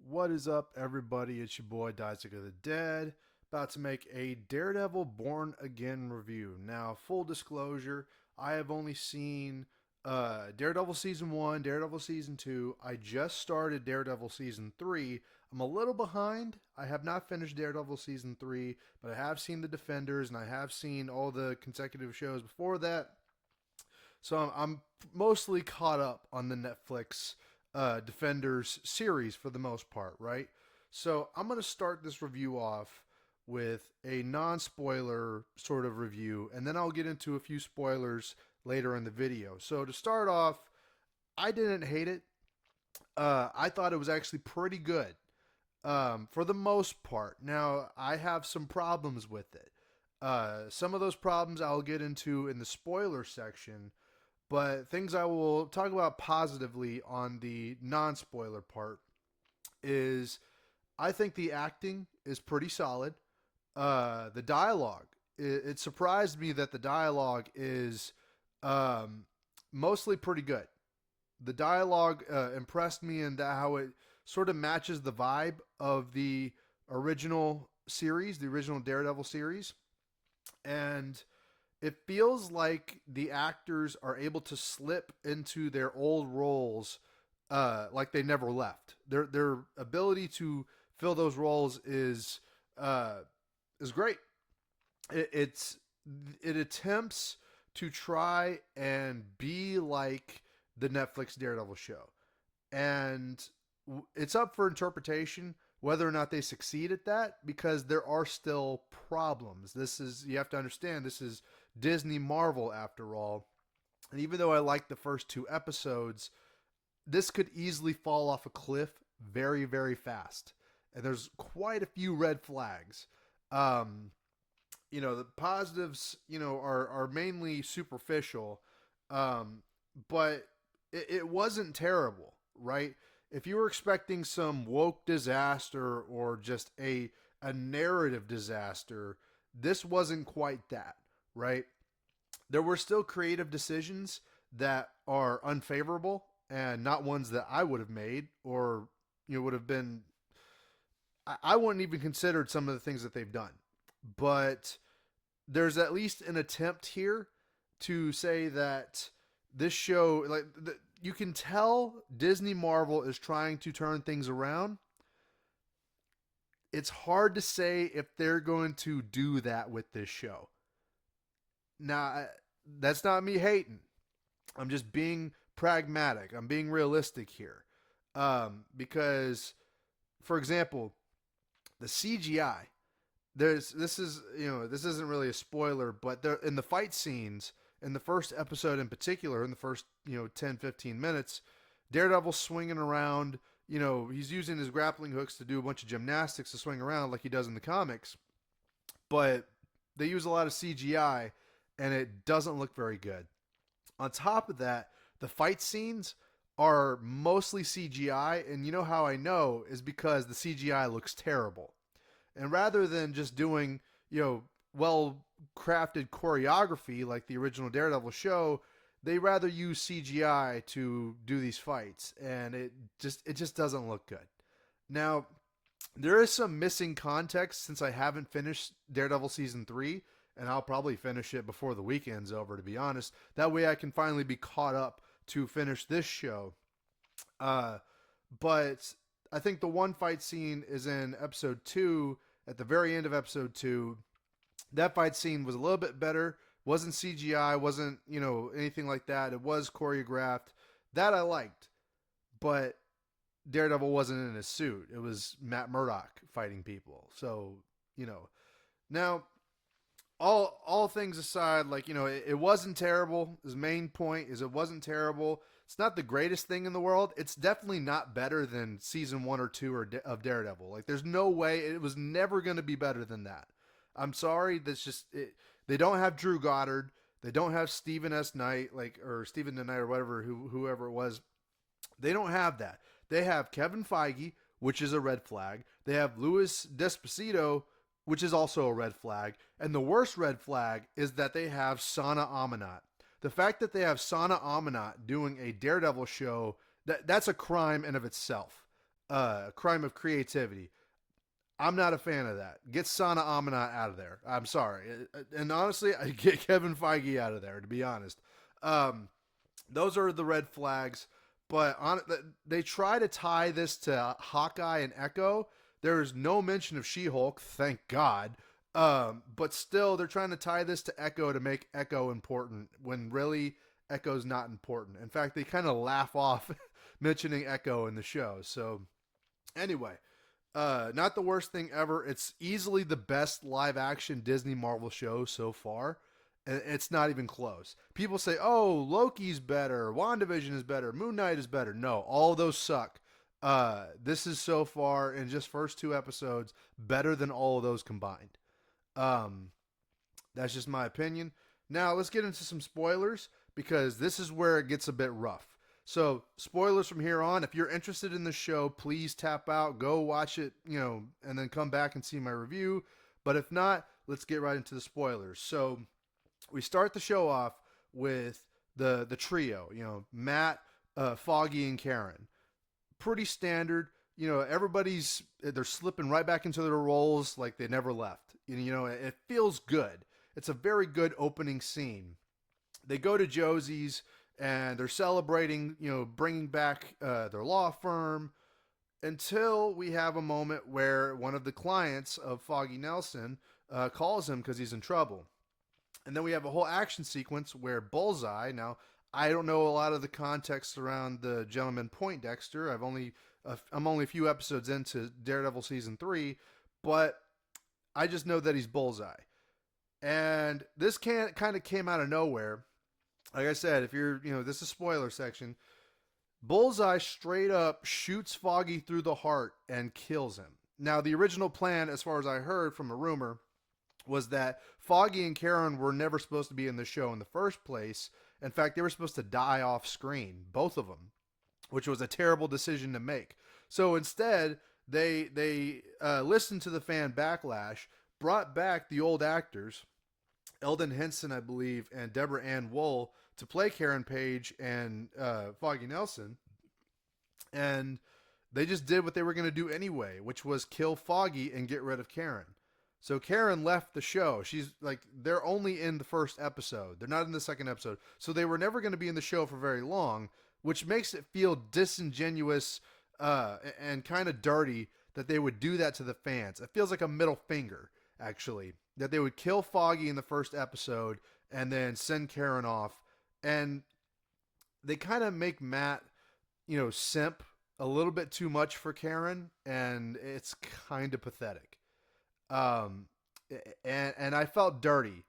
What is up, everybody? It's your boy, Isaac of the Dead, about to make a Daredevil Born Again review. Now, full disclosure, I have only seen Daredevil Season 1, Daredevil Season 2. I just started Daredevil Season 3. I'm a little behind. I have not finished Daredevil Season 3, but I have seen The Defenders, and I have seen all the consecutive shows before that. So I'm mostly caught up on the Netflix Defenders series for the most part, right? So I'm going to start this review off with a non spoiler sort of review, and then I'll get into a few spoilers later in the video. So to start off, I didn't hate it. I thought it was actually pretty good for the most part. Now, I have some problems with it. Some of those problems I'll get into in the spoiler section, but things I will talk about positively on the non spoiler part is I think the acting is pretty solid. The dialogue, it surprised me that the dialogue is um, mostly pretty good. The dialogue impressed me in that how it sort of matches the vibe of the original series, the original Daredevil series. And it feels like the actors are able to slip into their old roles like they never left. Their ability to fill those roles uh, is great. It's it attempts to try and be like the Netflix Daredevil show, and it's up for interpretation whether or not they succeed at that because there are still problems. This is you have to understand this is Disney Marvel after all. And even though I like the first two episodes, this could easily fall off a cliff very, very fast. And there's quite a few red flags. Um, the positives, are mainly superficial, but it wasn't terrible, right? If you were expecting some woke disaster or just a narrative disaster, this wasn't quite that, right? There were still creative decisions that are unfavorable and not ones that I would have made or would have been. I wouldn't even considered some of the things that they've done, but there's at least an attempt here to say that this show, you can tell Disney Marvel is trying to turn things around. It's hard to say if they're going to do that with this show. Now, that's not me hating. I'm just being pragmatic. I'm being realistic here. Because, for example, the CGI. This isn't really a spoiler, but there in the fight scenes in the first episode in particular, in the first 10-15 minutes, Daredevil's swinging around. He's using his grappling hooks to do a bunch of gymnastics to swing around like he does in the comics, but they use a lot of CGI and it doesn't look very good. On top of that, the fight scenes are mostly CGI, and you know how I know is because the CGI looks terrible. And rather than just doing, well crafted choreography like the original Daredevil show, they rather use CGI to do these fights, and it just doesn't look good. Now, there is some missing context since I haven't finished Daredevil season 3, and I'll probably finish it before the weekend's over, to be honest. That way I can finally be caught up to finish this show. Uh, but I think the one fight scene is in episode 2, at the very end of episode 2. That fight scene was a little bit better. Wasn't CGI, wasn't, anything like that. It was choreographed. That I liked. But Daredevil wasn't in his suit. It was Matt Murdock fighting people. So, now all things aside, it wasn't terrible. His main point is it wasn't terrible. It's not the greatest thing in the world. It's definitely not better than season 1 or 2 of Daredevil. Like, there's no way it was never going to be better than that. I'm sorry. That's just it. They don't have Drew Goddard. They don't have Stephen S. Knight, or Stephen Knight or whatever, whoever it was. They don't have that. They have Kevin Feige, which is a red flag. They have Louis Despacito, which is also a red flag. And the worst red flag is that they have Sana Amanat. The fact that they have Sana Amanat doing a Daredevil show, that's a crime in of itself. crime of creativity. I'm not a fan of that. Get Sana Amanat out of there. I'm sorry. And honestly, I get Kevin Feige out of there, to be honest. Um, those are the red flags. But they try to tie this to Hawkeye and Echo. There is no mention of She-Hulk, thank God. But still, they're trying to tie this to Echo to make Echo important when really Echo's not important. In fact, they kind of laugh off mentioning Echo in the show. So anyway, not the worst thing ever. It's easily the best live action Disney Marvel show so far. And it's not even close. People say, oh, Loki's better, WandaVision is better, Moon Knight is better. No, all of those suck. This is so far, in just first 2 episodes, better than all of those combined. Um, that's just my opinion. Now, let's get into some spoilers because this is where it gets a bit rough. So, spoilers from here on. If you're interested in the show, please tap out, go watch it, and then come back and see my review. But if not, let's get right into the spoilers. So, we start the show off with the trio, Matt, Foggy, and Karen. Pretty standard. They're slipping right back into their roles like they never left. It feels good. It's a very good opening scene. They go to Josie's and they're celebrating, bringing back their law firm until we have a moment where one of the clients of Foggy Nelson calls him because he's in trouble. And then we have a whole action sequence where Bullseye, now I don't know a lot of the context around the gentleman Poindexter. I'm only a few episodes into Daredevil season 3, but I just know that he's Bullseye. And this kind of came out of nowhere. Like I said, if you're, this is spoiler section. Bullseye straight up shoots Foggy through the heart and kills him. Now, the original plan, as far as I heard from a rumor, was that Foggy and Karen were never supposed to be in the show in the first place. In fact, they were supposed to die off screen, both of them, which was a terrible decision to make. So instead, they listened to the fan backlash, brought back the old actors, Eldon Henson, I believe, and Deborah Ann Wool to play Karen Page and Foggy Nelson, and they just did what they were going to do anyway, which was kill Foggy and get rid of Karen. So Karen left the show. She's like, they're only in the first episode. They're not in the second episode. So they were never going to be in the show for very long, which makes it feel disingenuous and kind of dirty that they would do that to the fans. It feels like a middle finger, actually, that they would kill Foggy in the first episode and then send Karen off. And they kind of make Matt, simp a little bit too much for Karen, and it's kind of pathetic. And I felt dirty.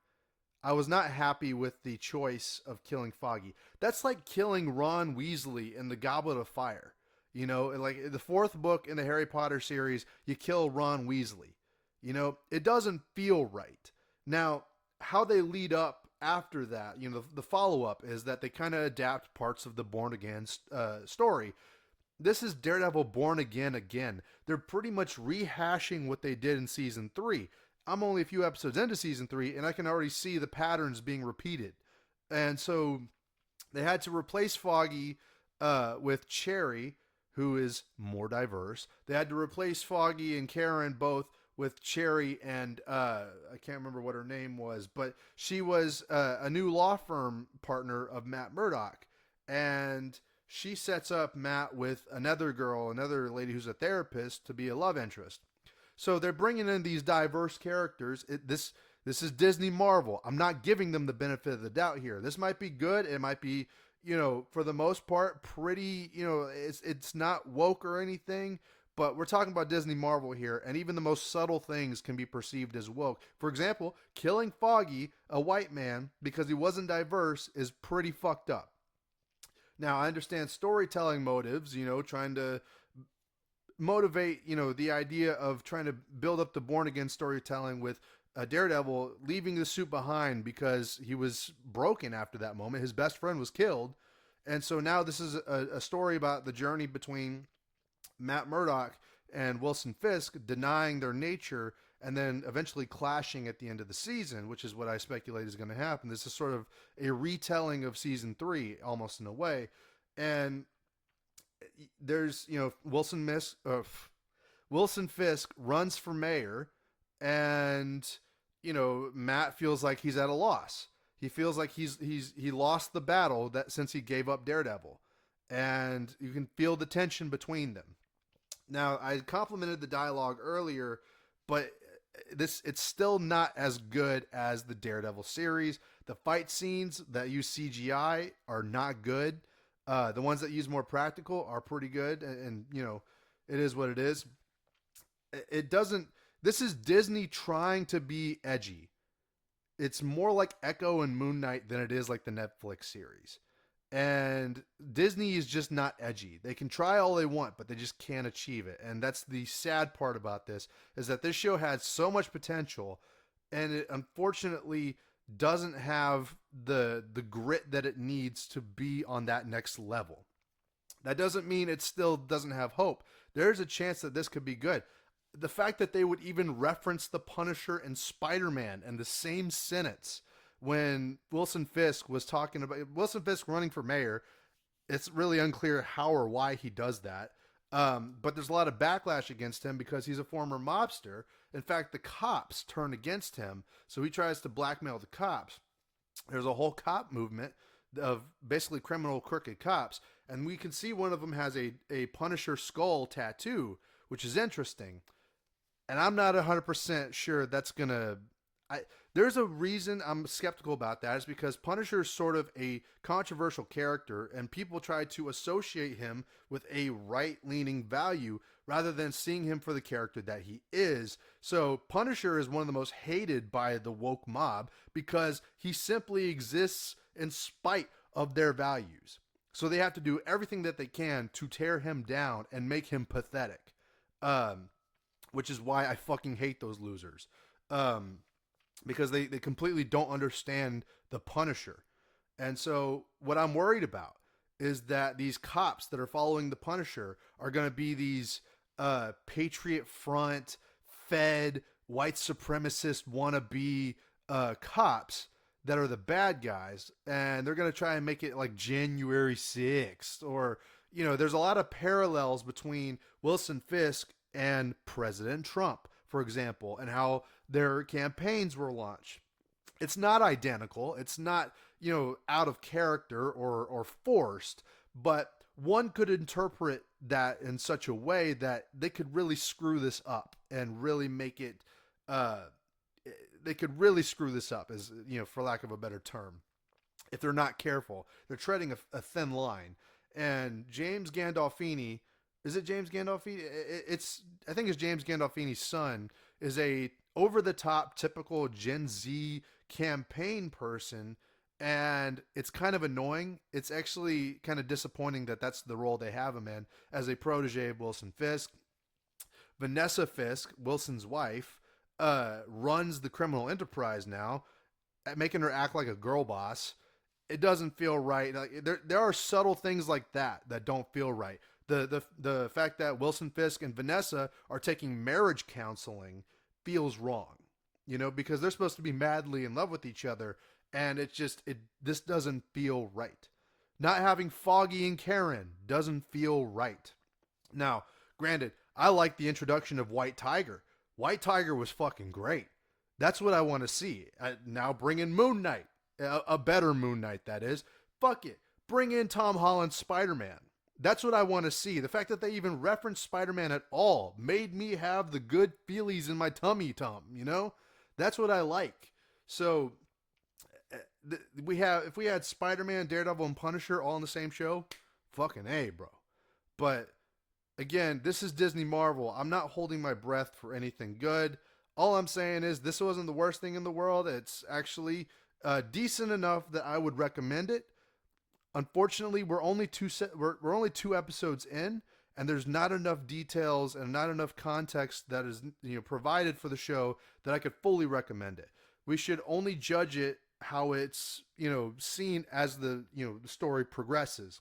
I was not happy with the choice of killing Foggy. That's like killing Ron Weasley in the Goblet of Fire. Like in the 4th book in the Harry Potter series, you kill Ron Weasley. It doesn't feel right. Now, how they lead up after that, the follow-up is that they kind of adapt parts of the Born Again story. This is Daredevil Born Again. They're pretty much rehashing what they did in season 3. I'm only a few episodes into season 3, and I can already see the patterns being repeated. And so they had to replace Foggy with Cherry, who is more diverse. They had to replace Foggy and Karen both with Cherry and I can't remember what her name was, but she was a new law firm partner of Matt Murdock. And she sets up Matt with another lady who's a therapist, to be a love interest. So they're bringing in these diverse characters. This is Disney Marvel. I'm not giving them the benefit of the doubt here. This might be good. It might be, for the most part, pretty, it's not woke or anything, but we're talking about Disney Marvel here, and even the most subtle things can be perceived as woke. For example, killing Foggy, a white man, because he wasn't diverse is pretty fucked up. Now, I understand storytelling motives, trying to motivate, the idea of trying to build up the Born Again storytelling with Daredevil leaving the suit behind because he was broken after that moment. His best friend was killed. And so now this is a story about the journey between Matt Murdock and Wilson Fisk denying their nature and then eventually clashing at the end of the season, which is what I speculate is going to happen. This is sort of a retelling of season 3, almost in a way. And, there's Wilson Fisk runs for mayor, and Matt feels like he's at a loss. He feels like he lost the battle that since he gave up Daredevil, and you can feel the tension between them. Now, I complimented the dialogue earlier, but it's still not as good as the Daredevil series. The fight scenes that use CGI are not good. The ones that use more practical are pretty good, and it is what it is. It doesn't. This is Disney trying to be edgy. It's more like Echo and Moon Knight than it is like the Netflix series. And Disney is just not edgy. They can try all they want, but they just can't achieve it. And that's the sad part about this, is that this show had so much potential, and it unfortunately doesn't have the grit that it needs to be on that next level. That doesn't mean it still doesn't have hope. There's a chance that this could be good. The fact that they would even reference the Punisher and Spider-Man in the same sentence when Wilson Fisk was talking about Wilson Fisk running for mayor, it's really unclear how or why he does that. But there's a lot of backlash against him because he's a former mobster. In fact, the cops turn against him, so he tries to blackmail the cops. There's a whole cop movement of basically criminal, crooked cops, and we can see one of them has a Punisher skull tattoo, which is interesting. And I'm not 100% sure that's going to... There's a reason I'm skeptical about that, is because Punisher is sort of a controversial character, and people try to associate him with a right-leaning value rather than seeing him for the character that he is. So Punisher is one of the most hated by the woke mob because he simply exists in spite of their values. So they have to do everything that they can to tear him down and make him pathetic. Which is why I fucking hate those losers. Because they completely don't understand the Punisher. And so what I'm worried about is that these cops that are following the Punisher are going to be these Patriot Front, Fed, white supremacist wannabe cops that are the bad guys. And they're going to try and make it like January 6th. Or, there's a lot of parallels between Wilson Fisk and President Trump, for example, and how their campaigns were launched. It's not identical. It's not, out of character or forced, but one could interpret that in such a way that they could really screw this up and really make it, they could really screw this up, as, for lack of a better term. If they're not careful, they're treading a thin line. And James Gandolfini, is it James Gandolfini? I think it's James Gandolfini's son, is a over-the-top typical Gen Z campaign person, and it's kind of annoying. It's actually kind of disappointing that that's the role they have him in, as a protege of Wilson Fisk. Vanessa Fisk, Wilson's wife, runs the criminal enterprise now, making her act like a girl boss. It doesn't feel right. Like, there are subtle things like that don't feel right. The fact that Wilson Fisk and Vanessa are taking marriage counseling feels wrong, because they're supposed to be madly in love with each other, and this doesn't feel right. Not having Foggy and Karen doesn't feel right. Now, granted, I like the introduction of White Tiger. White Tiger was fucking great. That's what I want to see. Now bring in Moon Knight, a better Moon Knight, that is. Fuck it, bring in Tom Holland's Spider-Man. That's what I want to see. The fact that they even referenced Spider-Man at all made me have the good feelies in my tummy, That's what I like. So if we had Spider-Man, Daredevil, and Punisher all in the same show, fucking A, bro. But again, this is Disney Marvel. I'm not holding my breath for anything good. All I'm saying is this wasn't the worst thing in the world. It's actually decent enough that I would recommend it. Unfortunately, we're only two episodes in, and there's not enough details and not enough context that is provided for the show that I could fully recommend it. We should only judge it how it's seen as the the story progresses.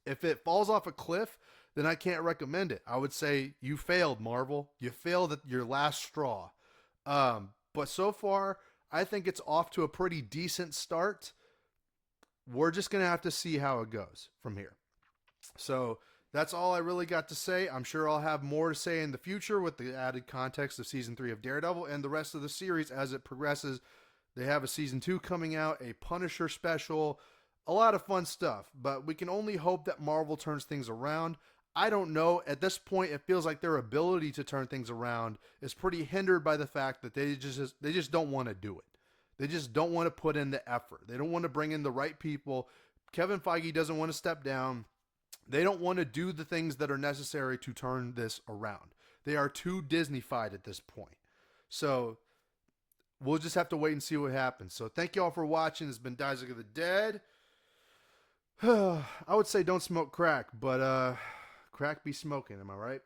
If it falls off a cliff, then I can't recommend it. I would say you failed, Marvel. You failed at your last straw. But so far, I think it's off to a pretty decent start. We're just going to have to see how it goes from here. So That's all I really got to say. I'm sure I'll have more to say in the future with the added context of season 3 of Daredevil and the rest of the series as it progresses. They have a season 2 coming out, a Punisher special, a lot of fun stuff, but we can only hope that Marvel turns things around. I don't know. At this point, it feels like their ability to turn things around is pretty hindered by the fact that they just don't want to do it. They just don't want to put in the effort. They don't want to bring in the right people. Kevin Feige doesn't want to step down. They don't want to do the things that are necessary to turn this around. They are too Disney-fied at this point. So we'll just have to wait and see what happens. So thank you all for watching. This has been Isaac of the Dead. I would say don't smoke crack, but crack be smoking, am I right?